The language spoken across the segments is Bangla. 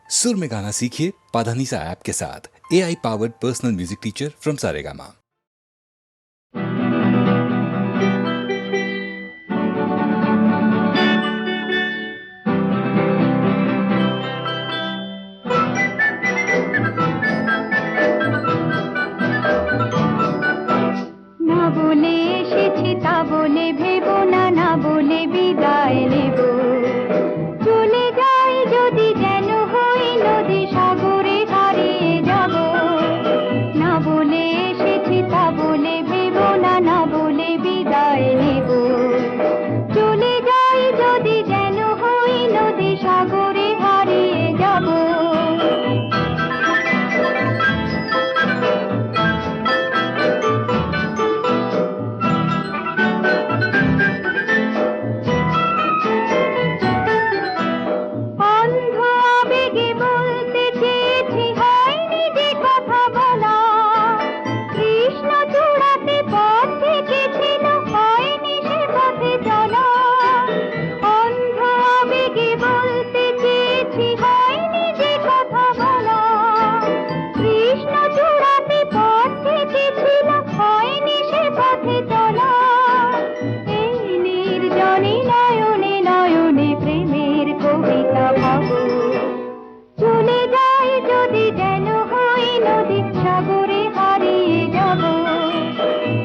सुर में गाना सीखिए पाधानीसा ऐप के साथ। AI powered personal music teacher from Saregama. না বলে এসেছি তা বলে ভেবো না, না বলে বিদায় নেব। চলে যাই যদি যেন হই নদী সাগরে হারিয়ে যাব। না বলে এসেছি তা বলে ভেবো না, না বলে বিদায় নেব। চলে যাই যদি যেন হই নদী সাগরে হারিয়ে যাব। অন্ধ আবেগে বলতে চেয়েছি হয়নি যে কথা বলা। কৃষ্ণ চূড়াতে পথ থেকেছিল হয়নি সে পথে চলা। অন্ধ আবেগে বলতে চেয়েছি হয়নি যে কথা বলা। কৃষ্ণ চূড়াতে পথ থেকেছিল হয়নি সে পথে চলা। এই নির্জনে নয়নে নয়নে প্রেমের কবিতা ভাবো। চলে যাই যদি যেন হই নদী সাগরে হারিয়ে যাব।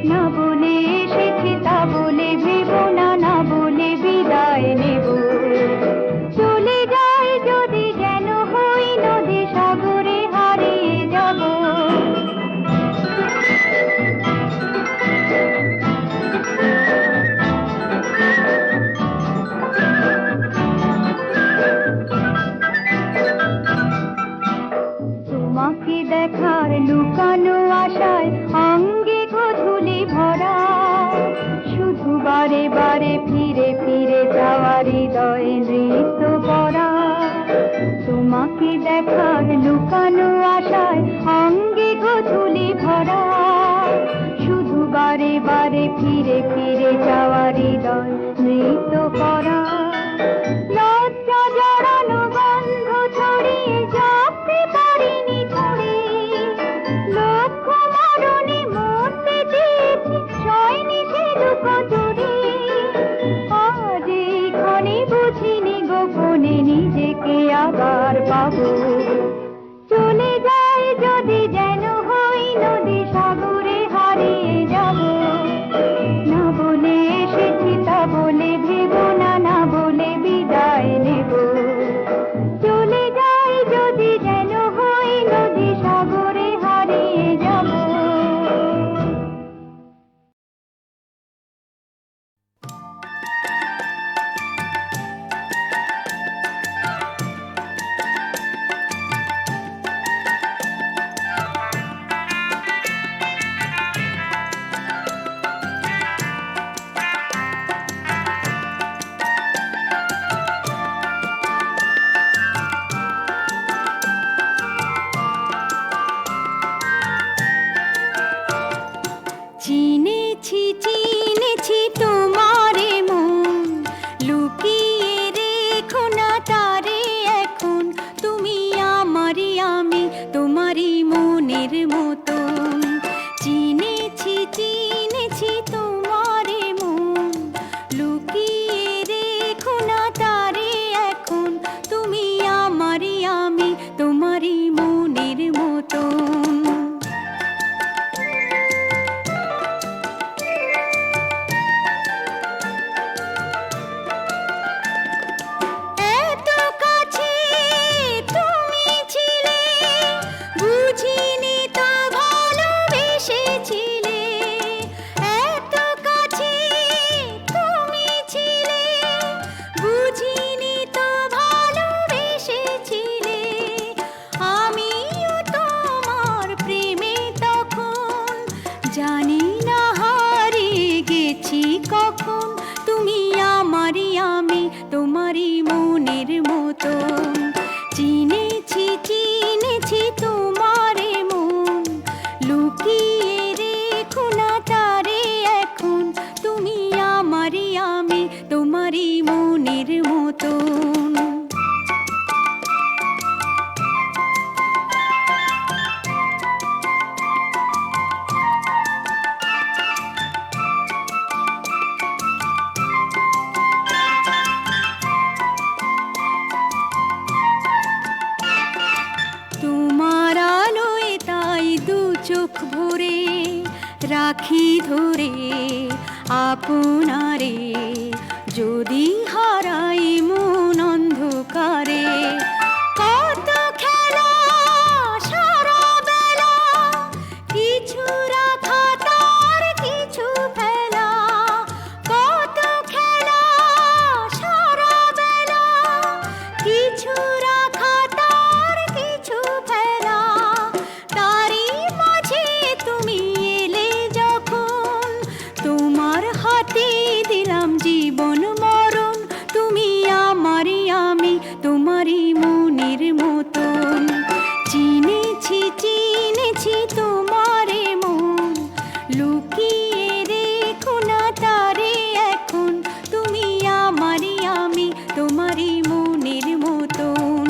না বলে এসেছি তা বলে ভেবো না, না বলে বিদায় নেব। চলে যাই যদি যেন হই নদী সাগরে হারিয়ে যাব। তোমাকে দেখার লুকানো আশায় অঙ্গে গোধূলি ভরা। শুধু বারে বারে ফিরে ফিরে যাওয়া হৃদয়ে নৃত্য করা। তোমাকে দেখার লুকানো আশায় অঙ্গে গোধূলি ভরা। শুধু বারে বারে ফিরে ফিরে যাওয়া হৃদয় নৃত্য করা। লজ্জা জড়ানো গন্ধ ছড়িয়ে জাগতে পারিনি ছড়ি। লক্ষ্য মরণে মরতে চেয়েছি সয়নি সে দুঃখ চুরি। আজ এইখানে বুঝিনি গোপনে নিজেকে আবার পাবো। চলে যাই যদি যেন হই নদী সাগরে হারিয়ে যাব। না বলে এসেছি তা বলে ভেবো না, না বলে বিদায় নেব। চলে যাই যদি যেন হই নদী সাগরে হারিয়ে যাব। আপনারে যদি হারাই মন অন্ধকারে। কত খেলা সারা বেলা, কিছু রাখা তার কিছু ফেলা। কত খেলা সারা বেলা, কিছু রাখা তার কিছু ফেলা। তারই মাঝে তুমি এলে যখন, তোমার হাতে দিলাম জীবন মরণ। তুমি আমারই আমি, তোমারই মনের মতন। চিনেছি চিনেছি তোমারে মন, লুকিয়ে রেখো না তারে এখন। তুমি আমারই আমি, তোমারই মনের মতন।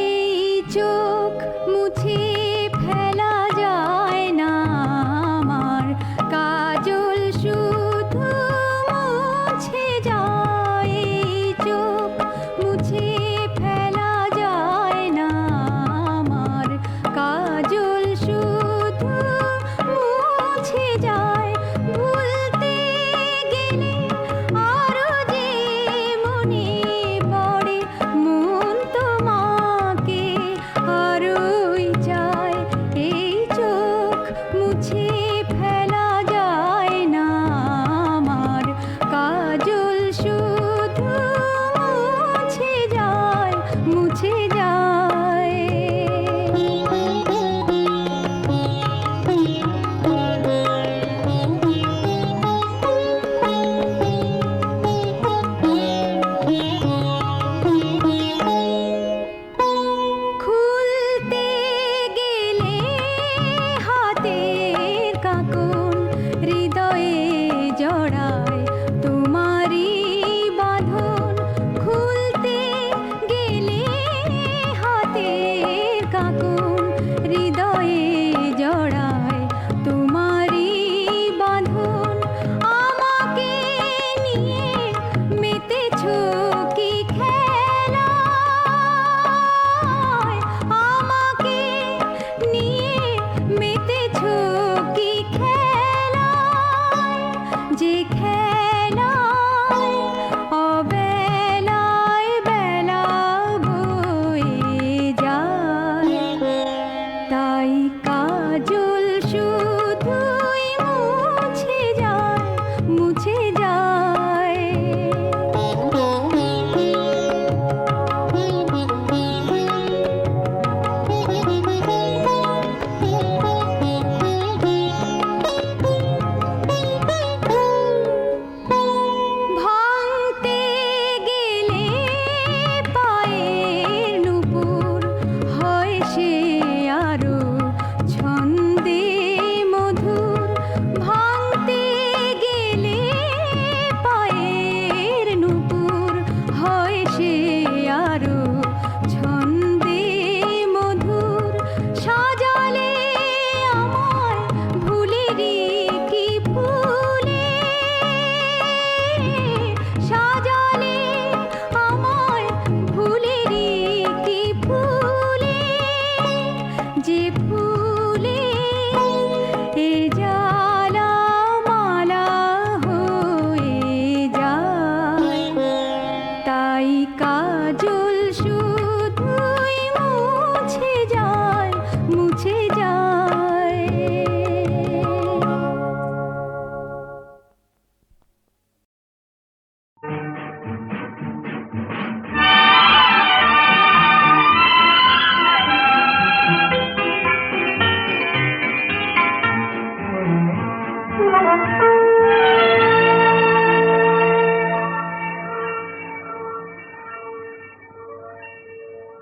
এই চোখ মুছে ফেলা যায় না আমার, কাজল শুধু মুছে যায়। এই চোখ মুছে ফেলা যায় না আমার, কাজল শুধু মুছে যায়। ভুলতে গেলে আরো যে মনে পড়ে, মন তোমাকে আরোই চায়। এই চোখ মুছে ফেলা যায় না আমার, কাজল শুধু মুছে যায়, মুছে যায়। খুলতে গেলে হাতের কাঁকন, হৃদয়ে জড়ায় তোমারই বাঁধন। খুলতে গেলে হাতের কাঁকন, হৃদয়ে জড়ায় তোমারই বাঁধন। আমাকে নিয়ে মেতেছো কি খেলায়, আমাকে নিয়ে মেতেছো কি খেলায়। যে খেলায় অবেলায় বেলা বয়ে যায়, তাই কাজল শুধুই মুছে যায়, মুছে যায়। ভাঙতে গেলে পায়ের নূপুর হয় সে আরো ছন্দে মধুর। ভাঙতে গেলে পায়ের নূপুর হয় সে আরো ছন্দে মধুর। সাজালে আমায় ভুলেরই কি ফুলে, সাজালে আমায় ভুলেরই কি ফুলে। যে ফুলে এ জ্বালা মালা হয়ে যায়, তাই কাজল শুধুই মুছে যায়, মুছে যায়।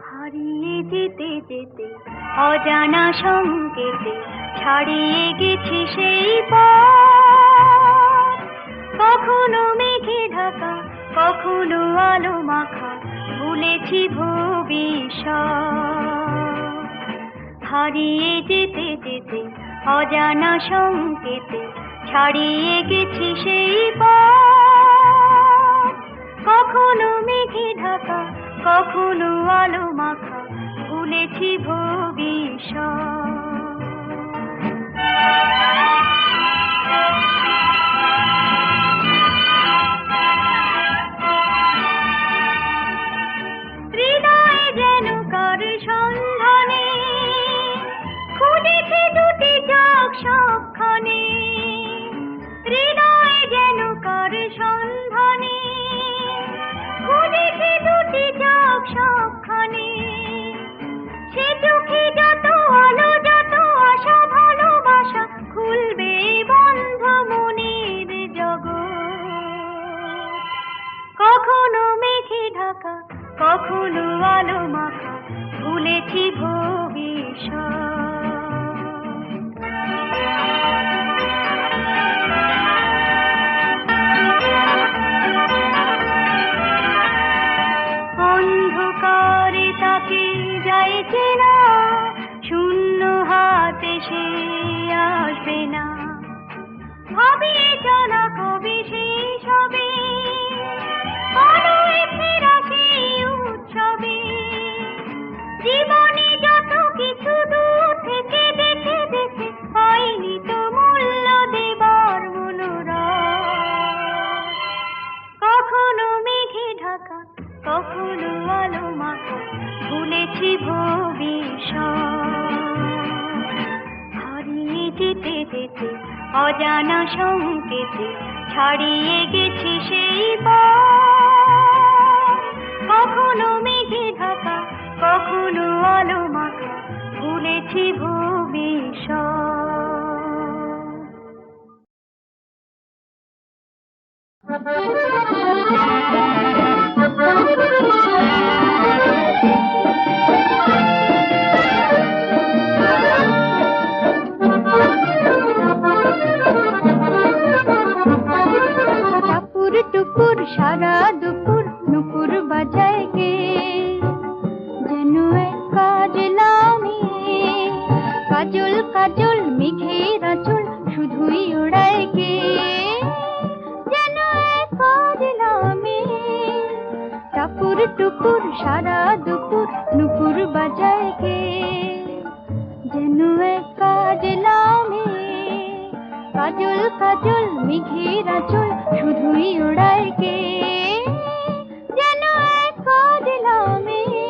হারিয়ে যেতে যেতে অজানা সংকেতে ছাড়িয়ে গেছি সেই পথ। কখনো মেঘে ঢাকা, কখনো আলো মাখা, ভুলেছি ভবিষ্যৎ। হারিয়ে যেতে যেতে অজানা সংকেতে ছাড়িয়ে গেছি সেই পথ। কখনো মেঘে ঢাকা, কখনো আলো মাখা, ভুলেছি ভবিষ্যৎ। হৃদয়ে যেন কার সন্ধানে খুঁজেছি দুটি চোখ সবখানে। হৃদয়ে যেন কার সন্ধানে খুঁজেছি দুটি চোখ সবখানে। সে চোখে যত আলো, যত আশা, ভালোবাসা, খুলবে বন্ধ মনের জগৎ। কখনো মেঘে ঢাকা, কখনো আলো মাখা, ভুলেছি ভবিষ্যৎ। অন্ধকারে তাকে যাইছে না, শূন্য হাতে সে আসবে না। ভাবিয়ে চলা কবি শেষ হবে, আলোয় ফেরা সেই উৎসবে। জীবনে যত কিছু দূর থেকে দেখে দেখে পাইনি তো মূল্য দেবার মনোরথ। কখনো মেঘে ঢাকা, কখনো আলো মাখা, ভুলেছি ভবিষ্যৎ। হারিয়ে যেতে যেতে অজানা সংকেতে ছাড়িয়ে গেছি সেই পথ। কখনো মেঘে ঢাকা, কখনো আলো মাখা, ভুলেছি টাপুর টুপুর সারা দুপুর নুপুর বাজায় গে, যেন এক কাজলা মেয়ে। কাজল কাজল মেঘের আঁচল শুধুই ওড়ায় গে, যেন এক কাজলা মেয়ে। টাপুর টুপুর সারা দুপুর নুপুর বাজায় গে, যেন এক কাজলা মেয়ে। কাজল কাজল মেঘের আঁচল শুধুই ওড়ায় গে, যেন এক কাজলা মেয়ে।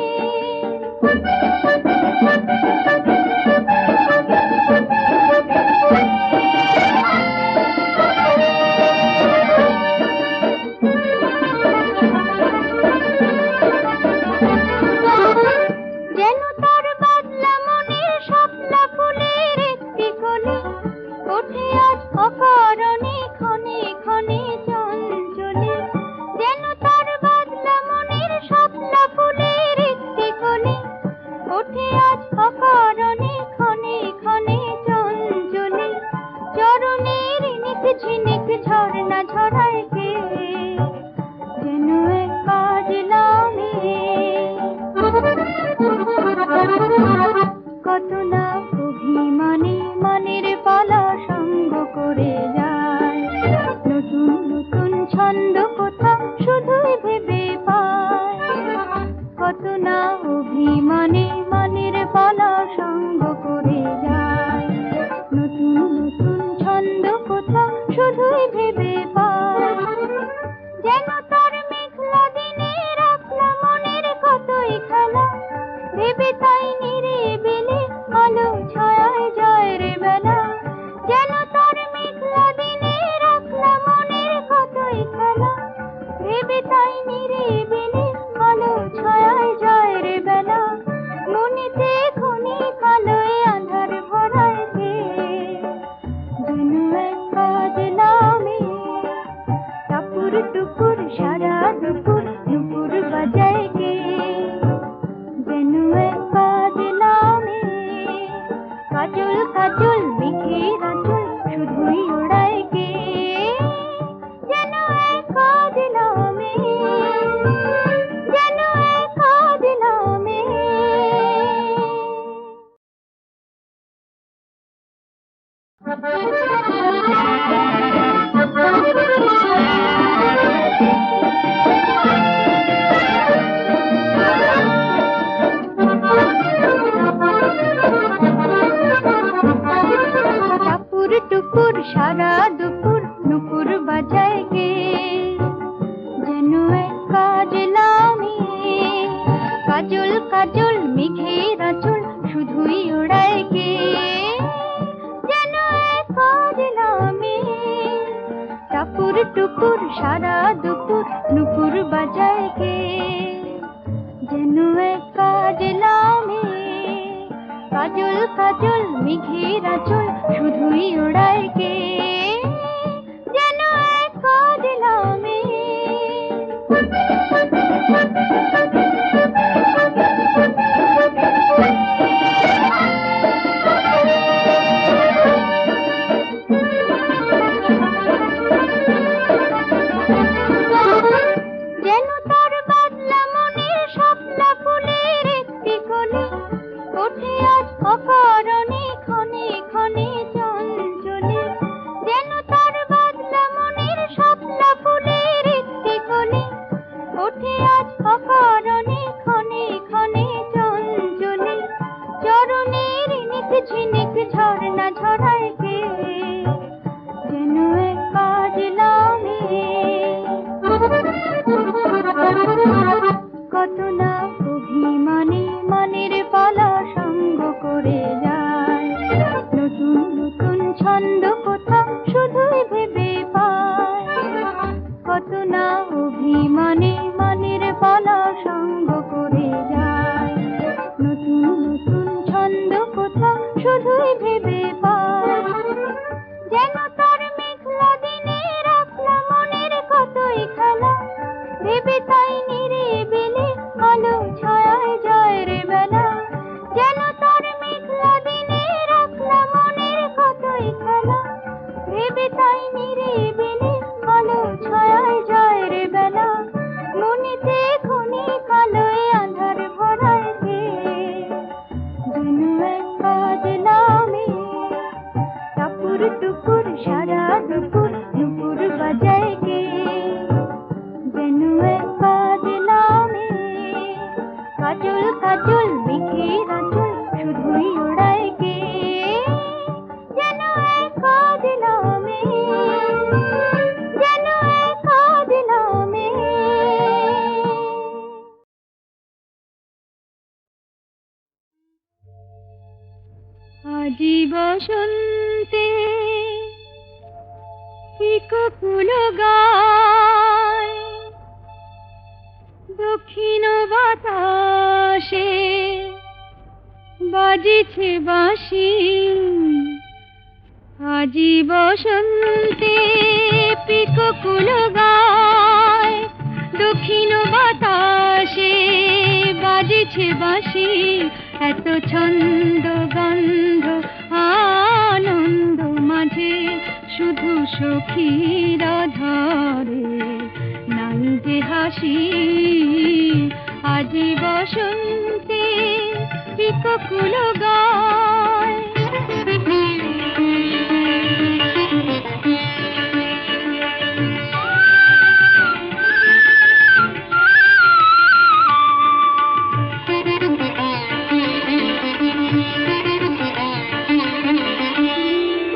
যেন তার বাদলা মনের শাপলা ফুলের একটি কলি, ওঠে আজ অকারণে ক্ষণে ক্ষণে চঞ্চলে। যেন তার বাদলা মনের শাপলা ফুলের একটি কলি, ওঠে আজ অকারণে ক্ষণে ক্ষণে চঞ্চলে। চরণের নিক ঝিনিক ঝর্ণা ঝরায় গে, যেন এক কাজলা মেয়ে। কত না অভিমানে মনের পালা সঙ্গ করে যায়, নতুন নতুন ছন্দ কোথা শুধুই ভেবে পায়। কত না অভিমানে মনের পালা সঙ্গ করে যায়, নতুন নতুন ছন্দ কোথা শুধুই ভেবে পায়। যেন তার মেঘলা দিনে রাখলা মনের কতই খেলা, ভেবে তাই নিরিবিলি আলো ছায়ায় যায় রে বেলা। যেন তার মেঘলা দিনে রাখলা মনের কতই খেলা, ভেবে তাই নিরিবিলি আলো ছায়ায় যায় রে বেলা। মনেতে ক্ষণিক আলোয় আঁধার ভরায় গে, যেন এক কাজলা মেয়ে। টাপুর টুপুর সারা দুপুর নুপুর বাজায় গে, যেন এক কাজলা মেয়ে। কাজল কাজল মেঘের আঁচল শুধুই ওড়ায় গে, যেন এক কাজলা মেয়ে, যেন এক কাজল কাজল মেঘের আঁচল শুধুই ওড়ায় কে, যেন এক কাজলা মেয়ে। টাপুর টুপুর সারা দুপুর নুপুর বাজায় কে, যেন এক কাজলা মেয়ে। কাজল কাজল মেঘের আঁচল শুধুই ওড়ায় কে, যেন এক কাজলা মেয়ে। যেন তার বাদলা মনের শাপলা ফুলের একটি কলি, ওঠে আজ অকারণে ক্ষণে ক্ষণে চঞ্চলে। যেন তার বাদলা মনের শাপলা ফুলের একটি কলি, ওঠে আজ অকারণে ক্ষণে ক্ষণে চঞ্চলে। চরণের নিক ঝিনিক ঝর্ণা ঝরায় কে, যেন এক কাজলা মেয়ে। কত না অভিমানে মনের পালা সঙ্গ করে যায়, নতুন নতুন ছন্দ কোথা শুধুই ভেবে পায়। কত না অভিমানে মনের পালা সঙ্গ করে যায়, নতুন নতুন ছন্দ কোথা শুধুই ভেবে পায়। যেন তার মেঘলা দিনে রাখলা মনের কতই খেলা, ভেবে তাই নিরিবিলি আলো ছায়ায় যায় রে বেলা। যেন তার মেঘলা দিনে রাখলা মনের কতই খেলা, ভেবে তাই নিরিবিলি আলো ছায়ায় যায় রে বেলা। মনেতে ক্ষণিক আলোয় আঁধার ভরায় কে, যেন এক কাজলা মেয়ে। টাপুর টুপুর সারা দুপুর নুপুর বাজায় কে, যেন এক কাজলা মেয়ে। কাজল কাজল মেঘের আঁচল শুধুই ওড়ায় কে, যেন এক কাজলা মেয়ে, যেন এক কাজলা মেয়ে। আজি বসন্তে পিকো ফুল গায়, দক্ষিণ বাতাসে বাজিছে বাঁশি। আজি বসন্তে পিকো ফুল গায়, দক্ষিণ বাতাসে বাজিছে বাঁশি। এত ছন্দ গন্ধ আনন্দ মাঝে শুধু সখীর ধরে নাই যে হাসি। আজি বসন্তে পিকো ফুল গায়।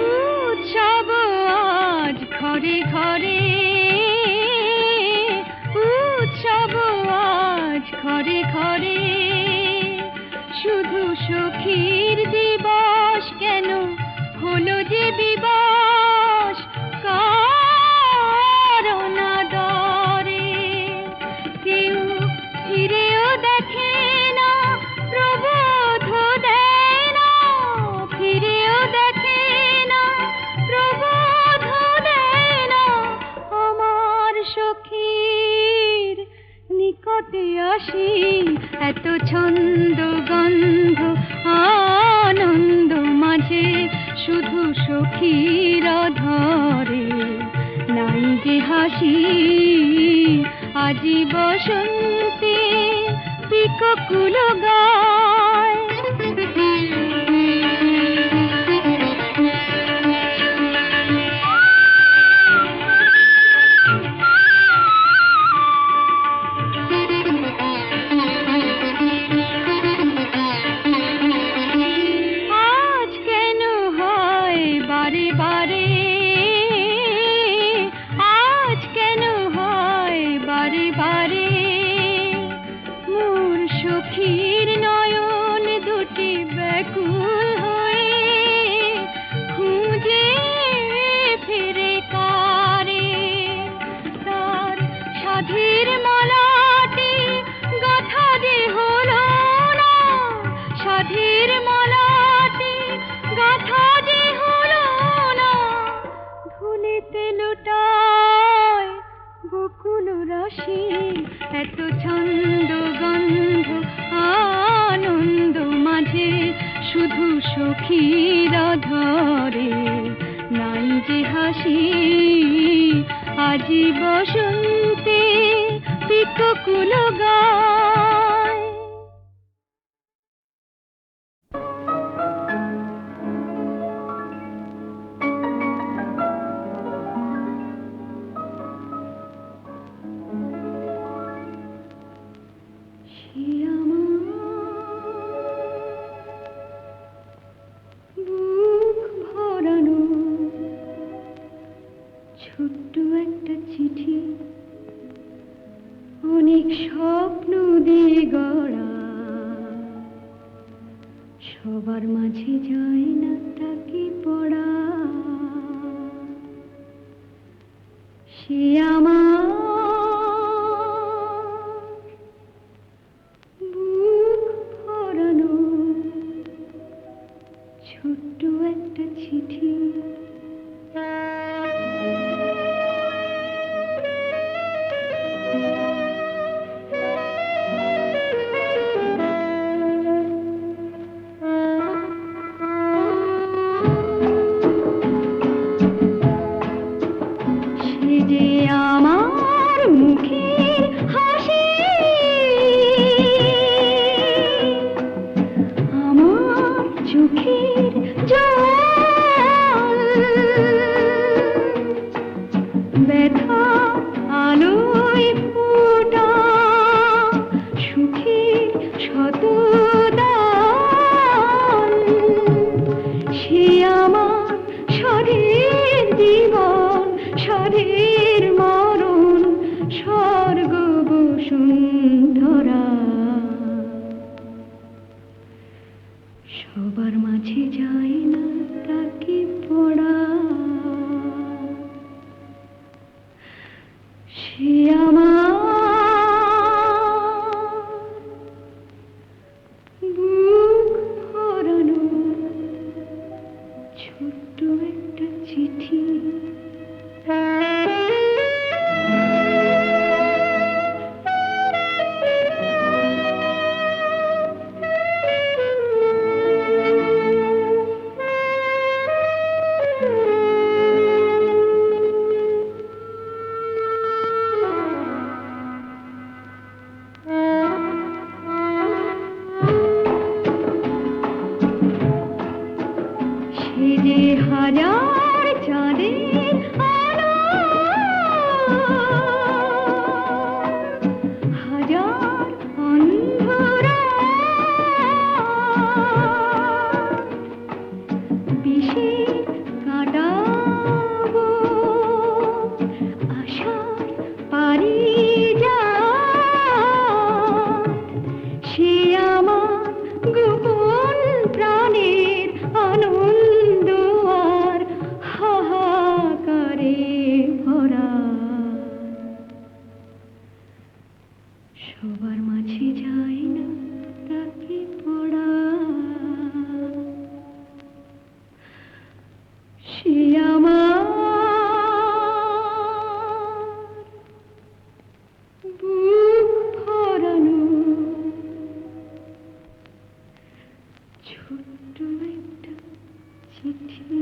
উৎসব আজ ঘরে ঘরে, উৎসব আজ ঘরে ঘরে। শুধু সখীর দিবস কেন হলো যে দিবস কারণ আদরে। কেউ ফিরেও দেখে না, প্রবোধ দেয় না, ফিরেও দেখে না, প্রবোধ দেয় না। আমার সখীর নিকটে আসি, এত ছন্দ গন্ধ আনন্দ মাঝে শুধু সখীর ধরে নাই যে হাসি। আজি বসন্তে পিকো ফুল গায়। সখী হাসি, এত ছন্দ গন্ধ আনন্দ মাঝে শুধু সখীরা ধরে নাই যে হাসি। আজি বসন্তে পিককুল গায়। ছোট্ট একটা চিঠি, অনেক স্বপ্ন দিয়ে গড়া, সবার মাঝে যায় না তাকে পড়া। সে আমার বুক ভরানো ছোট্ট একটা চিঠি। সবার মাঝে যায় না তাকে পড়া। সে আমার বুক ভরানো ছোট্ট একটা চিঠি। হাজার চাঁদের আলো, হাজার অন্ধকার, বিষে কাটাবো আশার পারিজাত। সে আমার গোপন প্রাণের আনন্দ আর হাহাকারে ভরা। সবার মাঝে যায় না তাকে পড়া। সে আমার বুক ভরানো ছোট্ট একটা চিঠি।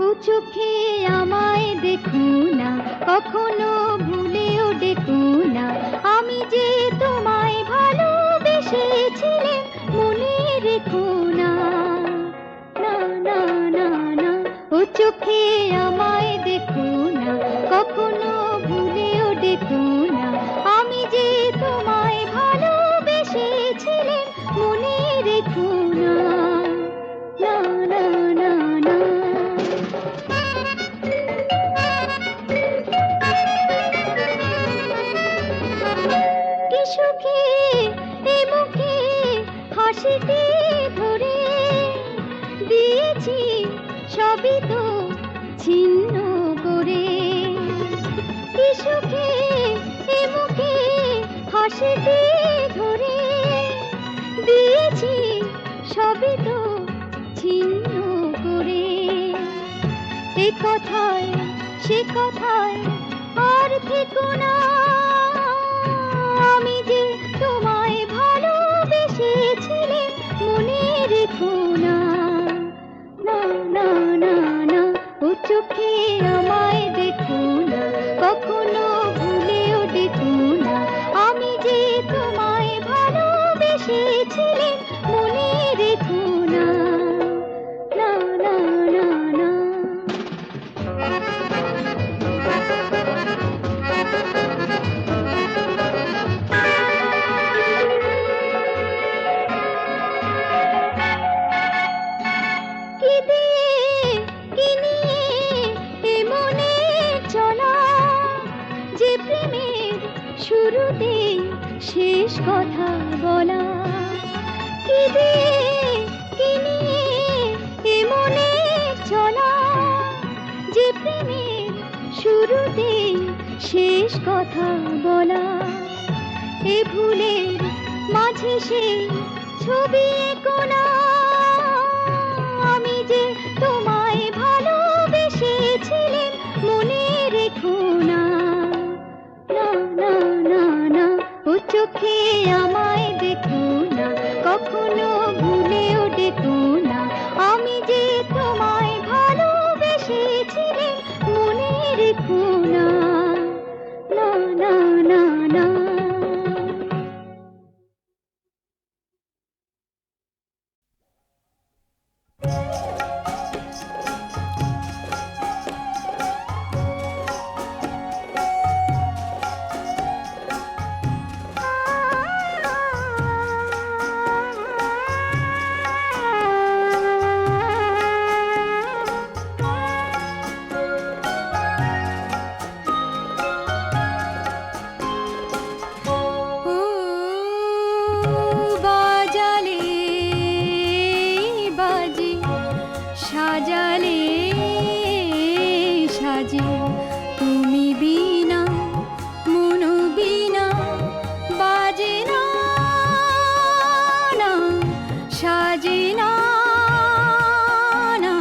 ও চোখে আমায় দেখো না, কখনো ভুলেও ডেকো না, আমি যে তোমায় ভালোবেসেছিলাম মনে রেখো না। না না না না, ও চোখে আমায় দেখো না, কখনো ভুলেও ডেকো না, আমি যে তোমায় ভালোবেসেছিলাম মনে রেখো না। না না না না। কি সুখে এ মুখে হাসিটি ধরে দিয়েছি সবই তো ছিন্ন করে, কি সুখে এ মুখে হাসিতে ধরে, দিয়েছি সবই তো ছিন্ন করে। এ কথায় সে কথায় আর থেকো না, আমি যে তোমায় ভালোবেসেছিলাম মনে রেখো না। না না না না, ও চোখে আমায় দেখো না, কখনো ভুলেও দেখো না, আমি যে তোমায় ভালোবেসেছিলাম মনে রেখো না। না না না না। কি দিয়ে কি নিয়ে এ মনে চলা, যে প্রেমের শুরুতে শেষ কথা বলা। কি দিয়ে কি নিয়ে এ মনে চলা, যে প্রেমের শুরুতে শেষ কথা বলা। এ ভুলের মাঝে সে ছবি এঁকো না, আমি যে তোমায় ভালোবেসেছিলাম মনে রেখো না। না না না না, ও চোখে আমায় দেখো না, কখনো ভুলেও ডেকো না, আমি যে তোমায় ভালোবেসেছিলাম মনে রেখো না। না না না না। সাজালে সাজে তুমি বিনা মন বিনা বাজে না, না সাজে না, না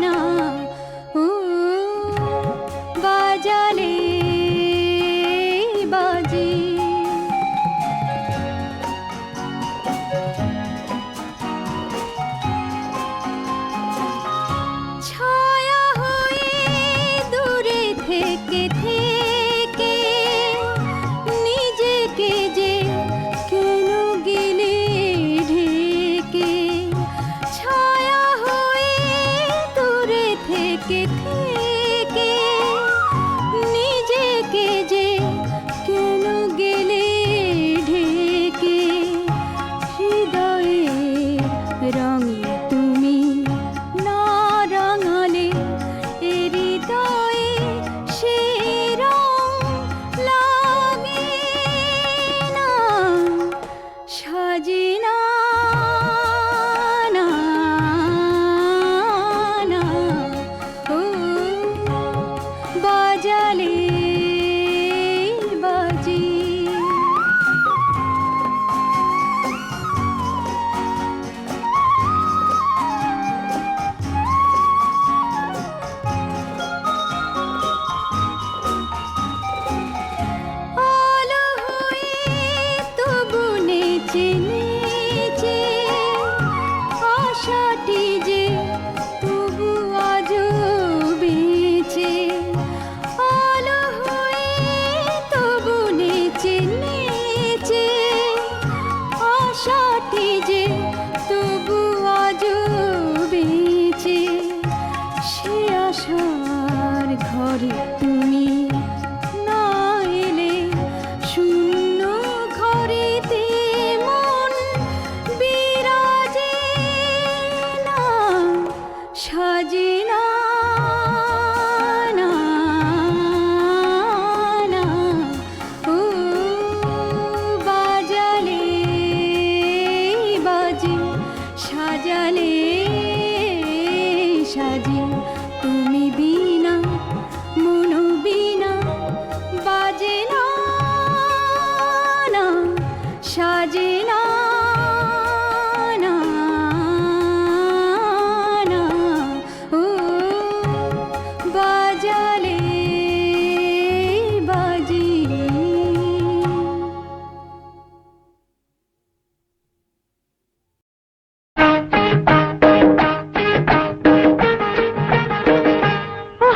না। ও বাজালে বাজে। ছায়া হয়ে দূরে থেকে থেকে নিজেকে যে কেন গেলে ঢেকে, ছায়া হয়ে দূরে থেকে থেকে নিজেকে যে কেন গেলে ঢেকে, হৃদয়ের রঙে তুমি না রাঙালে এ হৃদয়ে সে রং লাগে না, সাজে না, না না। ও বাজালে বাজে। আলো হয়ে তবু নেচে নেচে আশাটি যে তবু আজও বেঁচে। আলো হয়ে তবু নেচে নেচে আশাটি যে তবু আজও বেঁচে। সে আশার ঘরে তুমি না এলে শূন্য ঘরেতে মন বিরাজে না, বাজালে সাজে তুমি বিনা মন বিনা বাজে না না সাজে না না না ও বাজালে বাজে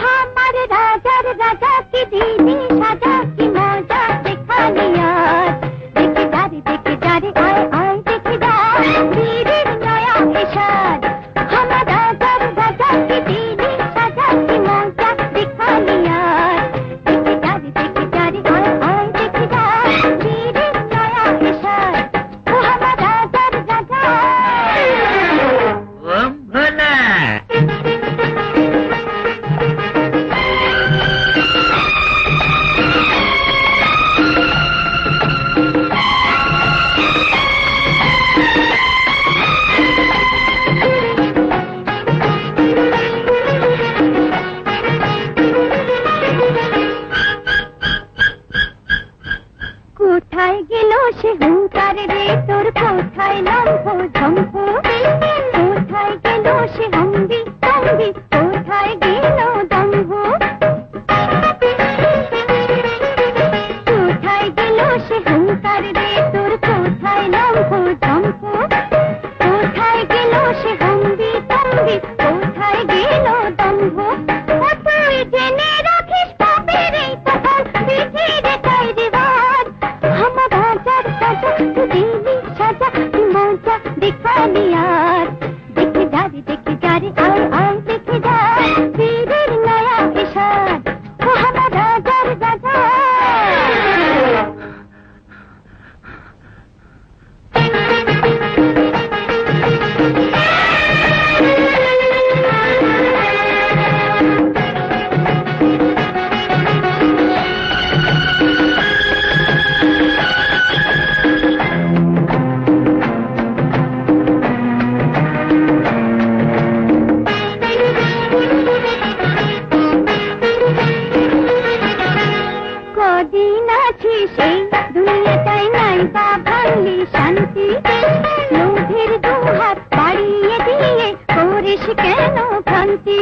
हमारे राजा राजा की दीदी साजा की मौजा देखा लिया देखे जा रे आए आए देखे जा मेरे नया इशाद हमारा राजा की दीदी साजा की मौजा देखा लिया देखे जा रे आए आए देखे जा मेरे नया इशाद हमारा राजा কোথায় গেল সে হুঙ্কার রে তোর কোথায় লম্ফ ঝম্প কোথায় গেল সে হম্বি তম্বি কোথায় গেল দম্ভ কোথায় গেল সে হুঙ্কার রে তোর কোথায় লম্ফ ঝম্প কোথায় গেল সে হম্বি তম্বি কোথায় গেল দম্ভ তুই জেনে রাখিস পাপের এই তখন বিধির তাই রিবাজ हमारा राजा तू दीदी साजा तू मौजा दिखा लिया देखे जा रे आए आए देखे जा तेरे नया इशाद वो हमारा राजा কদিন আছি সেই দুনিয়াটাই নাই বা ভাঙলি শান্তি লোভের দুহাত বাড়িয়ে দিয়ে করিস কেন ভ্রান্তি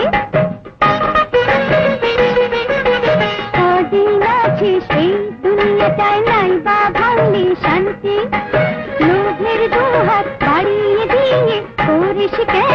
কদিন আছি সেই দুনিয়াটাই নাই বা ভাঙলি শান্তি লোভের দুহাত বাড়িয়ে দিয়ে করিস কেন